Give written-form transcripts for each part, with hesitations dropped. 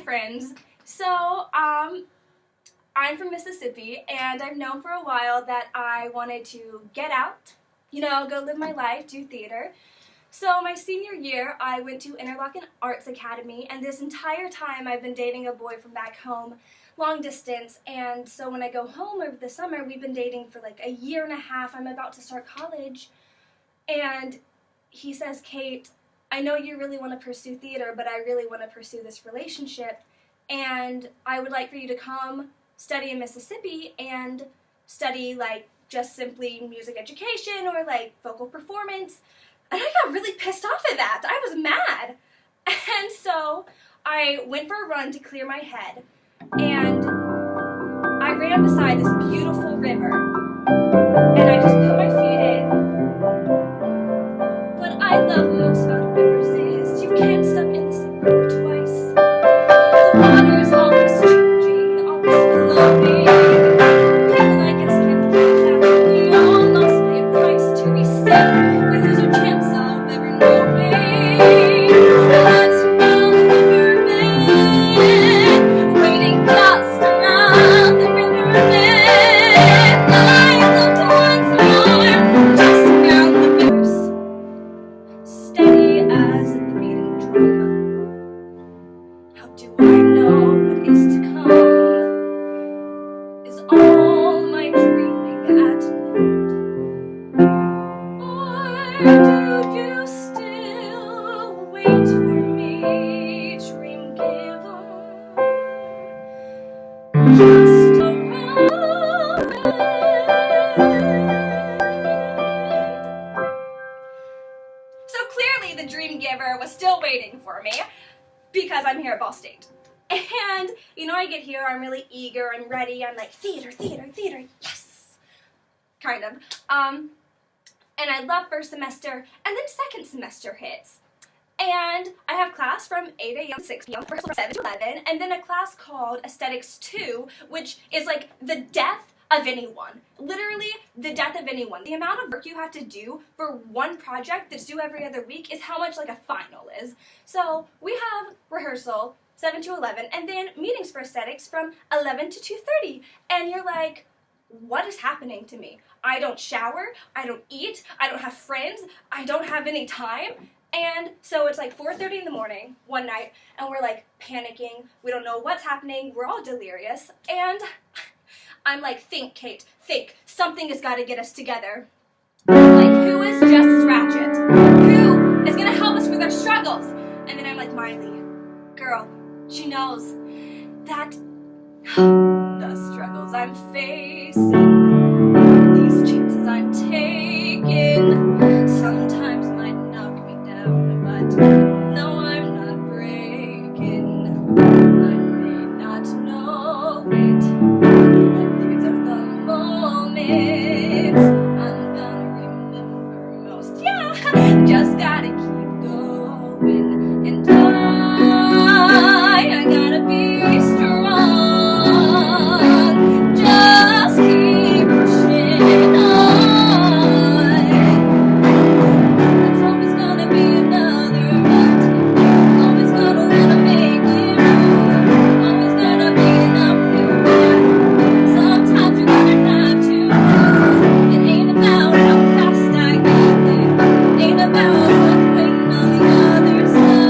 friends. So, I'm from Mississippi, and I've known for a while that I wanted to get out, go live my life, do theater. So my senior year, I went to Interlochen Arts Academy, and this entire time I've been dating a boy from back home, long distance, and so when I go home over the summer, we've been dating for like a year and a half. I'm about to start college, and he says, Kate, I know you really want to pursue theater, but I really want to pursue this relationship, and I would like for you to come study in Mississippi and study like just simply music education or like vocal performance. And I got really pissed off at that. I was mad. And so I went for a run to clear my head, and I ran beside this beautiful river, and I just put my feet in. What I love most about rivers is you can't step in the same river twice. The water is always changing, always flowing. People like us can't believe that we all must pay a price to be safe. We lose our chance of ever knowing what's around the riverbed, waiting just around the riverbed. I looked once more, just around the river, steady as the beating drum. How do I know what is to come? Is all my dreaming at an end? Or do you still wait for me, dream giver? Just around. So clearly the dream giver was still waiting for me, because I'm here at Ball State. And, I get here, I'm really eager, I'm ready, I'm like, theater, theater, theater, yes! Kind of. And I love first semester, and then second semester hits. And I have class from 8 a.m. to 6 p.m., from 7 to 11, and then a class called Aesthetics 2, which is like the death of anyone. Literally, the death of anyone. The amount of work you have to do for one project that's due every other week is how much like a final is. So we have rehearsal 7 to 11, and then meetings for aesthetics from 11 to 2:30. And you're like, what is happening to me? I don't shower, I don't eat, I don't have friends, I don't have any time. And so it's like 4:30 in the morning one night, and we're like panicking. We don't know what's happening. We're all delirious. And I'm like, think, Kate, think. Something has got to get us together. Like, who is just as ratchet? Who is going to help us with our struggles? And then I'm like, Miley, girl, she knows that the struggles I'm facing, these chances I'm taking, sometimes might knock me down, but no, I'm not breaking. I may not know it, but these are the moments I'm gonna remember most. Yeah, just gotta keep going, and I gotta be strong. Just keep pushing on. It's always gonna be another but always gonna wanna make it. Always gonna be an uphill battle. Sometimes you're gonna have to. It ain't about how fast I get there. It ain't about what's waiting on the other side.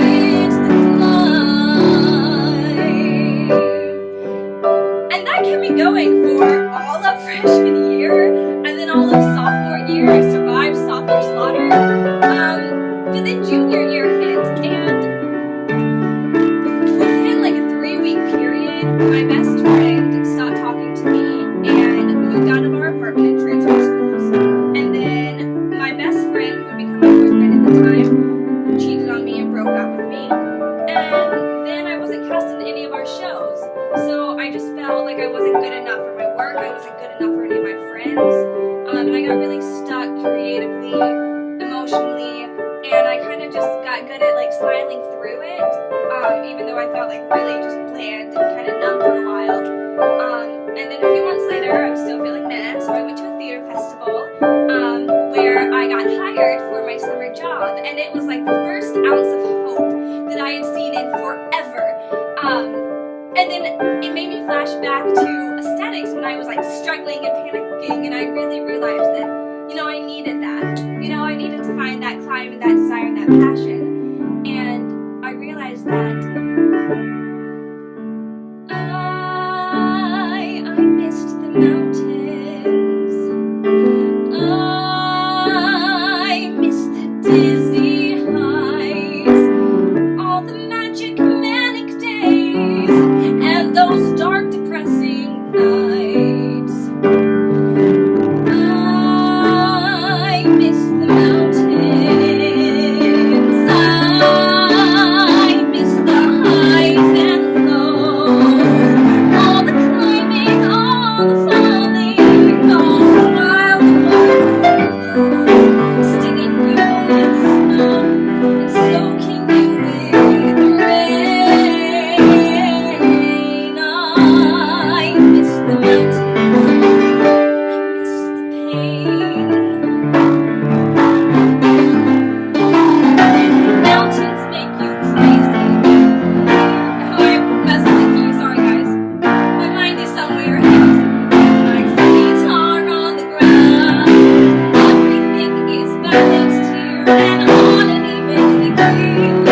It's the climb. And that kept me going for all of freshman year, and then all of sophomore year. I survived sophomore slaughter. But then junior year hit, and within like a 3-week period, my best friend stopped talking to me and moved out of our apartment and transferred schools. And then my best friend, who had become my boyfriend at the time, cheated on me and broke up with me. And then I wasn't cast in any of our shows. So I just felt like I wasn't good enough for my work, I wasn't good enough for any of my friends. And I got really stuck creatively, emotionally, and I kind of just got good at like smiling through it, even though I felt like really just bland and kind of numb for a while. And then a few months later, I'm still feeling mad, so I went to a theater festival where I got hired for my summer job, and it was like the first ounce of hope that I had seen in forever. And then it made me flash back to aesthetics when I was like struggling and panicking, and I really realized that, you know, I needed that. You know, I needed to find that climb and that desire and that passion. And I realized that I missed the mountains. I missed the dizzy heights, all the magic manic days, and those dark depressing nights. I miss the mountains. I miss the highs and lows, all the climbing, all the falling, all the wild roads, stinging you with snow and soaking you with rain. I miss the mountains. Mountains make you crazy. Oh, I'm messing with you. Sorry, guys. My mind is somewhere hazy. My feet are on the ground. Everything is balanced here and on an even keel.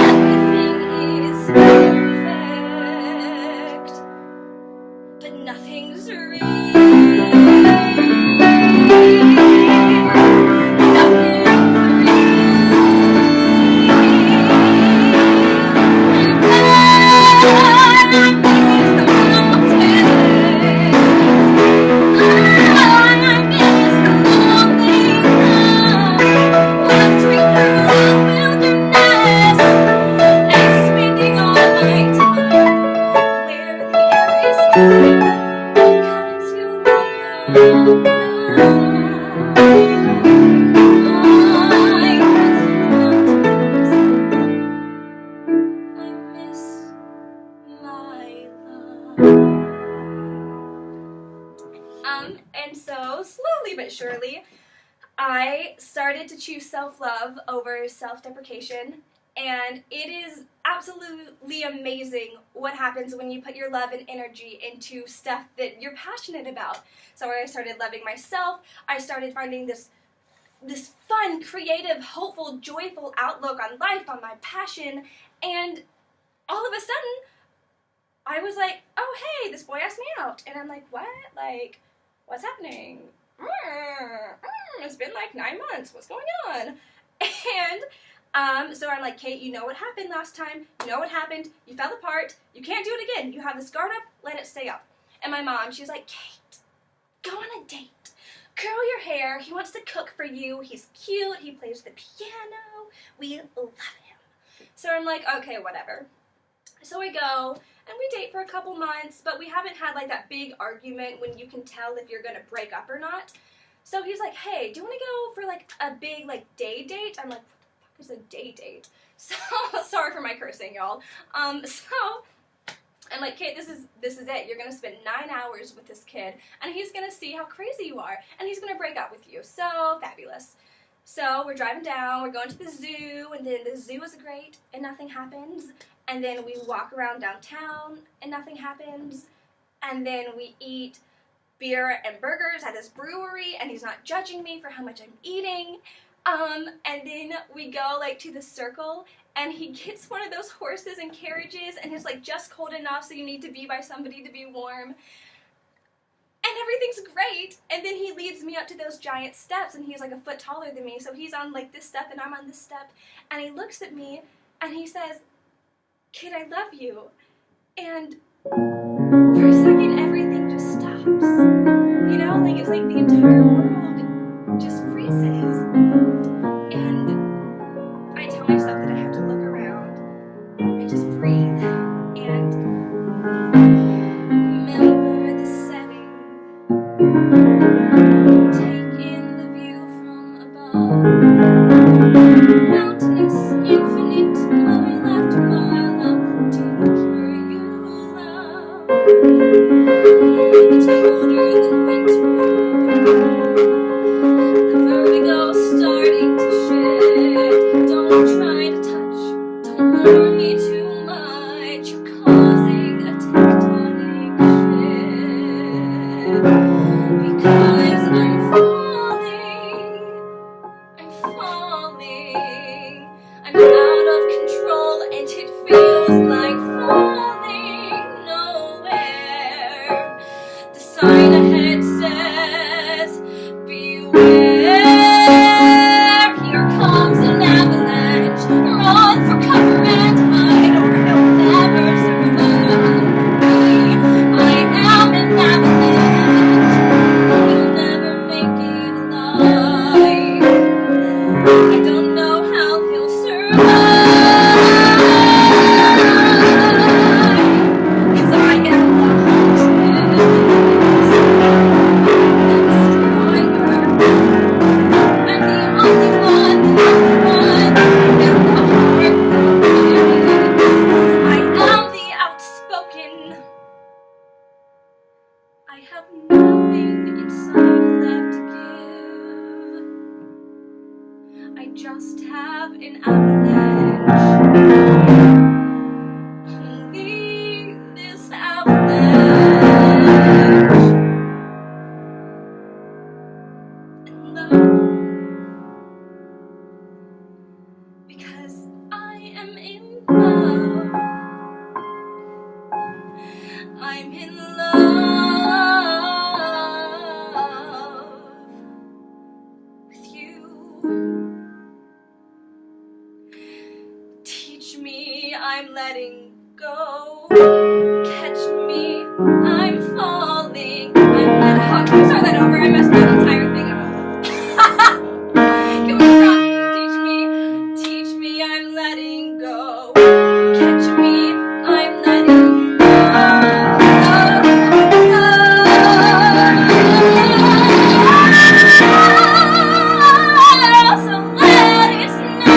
Everything is perfect, but nothing's real. And so, slowly but surely, I started to choose self-love over self-deprecation, and it is absolutely amazing what happens when you put your love and energy into stuff that you're passionate about. So I started loving myself, I started finding this fun, creative, hopeful, joyful outlook on life, on my passion, and all of a sudden, I was like, oh hey, this boy asked me out, and I'm like, what? Like, what's happening? It's been like 9 months. What's going on? And so I'm like, Kate, you know what happened last time. You know what happened. You fell apart. You can't do it again. You have this guard up. Let it stay up. And my mom, she's like, Kate, go on a date. Curl your hair. He wants to cook for you. He's cute. He plays the piano. We love him. So I'm like, okay, whatever. So we go, and we date for a couple months, but we haven't had like that big argument when you can tell if you're gonna break up or not. So he's like, hey, do you want to go for like a big like day date? I'm like, what the fuck is a day date? So, sorry for my cursing, y'all. So I'm like, Kate, this is it. You're gonna spend 9 hours with this kid, and he's gonna see how crazy you are, and he's gonna break up with you. So fabulous. So we're driving down, we're going to the zoo, and then the zoo is great, and nothing happens. And then we walk around downtown, and nothing happens. And then we eat beer and burgers at this brewery, and he's not judging me for how much I'm eating. And then we go like to the circle, and he gets one of those horses and carriages, and it's like just cold enough so you need to be by somebody to be warm. And everything's great, and then he leads me up to those giant steps, and he's like a foot taller than me, so he's on like this step and I'm on this step, and he looks at me and he says, Kid, I love you. And for a second everything just stops. You know, like it's like the entire world just freezes. And I tell myself that I have to look around and just breathe and remember the setting. Take in the view from above. Mountainous, infinite, mile after mile of danger you love. It's colder than winter. The vertigo starting to falling. I'm out of control and it feels like falling nowhere. The sign ahead says, beware, here comes an avalanche. Run for cover and hide or you'll never survive. I am an avalanche. You'll never make it alive. I don't know how he'll survive, 'cause I am the I'm the only one, the only one. I am the outspoken. I have nothing inside left to give. I just have an avalanche. Only this avalanche. And love. Because I am in love. I'm in love with you. Teach me, I'm letting go. Catch me, I'm falling. Can we start that over? I messed that entire thing up. Can we start? Teach me, I'm letting go. Catch me, I'm letting go. So let it snow.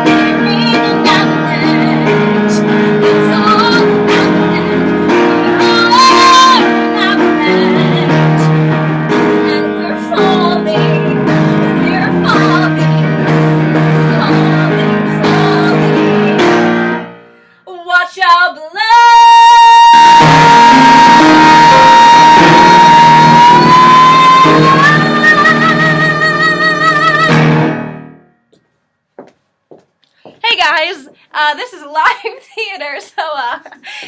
Give me an avalanche. It's all an avalanche. An avalanche. And we're falling. We're falling. Falling. Watch out below. Hey guys, this is live theater, so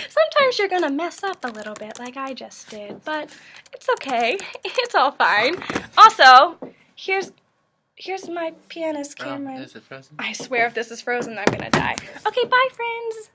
sometimes you're gonna mess up a little bit like I just did, but it's okay. It's all fine. Also, here's my pianist camera. Is it frozen? I swear if this is frozen, I'm gonna die. Okay, bye friends.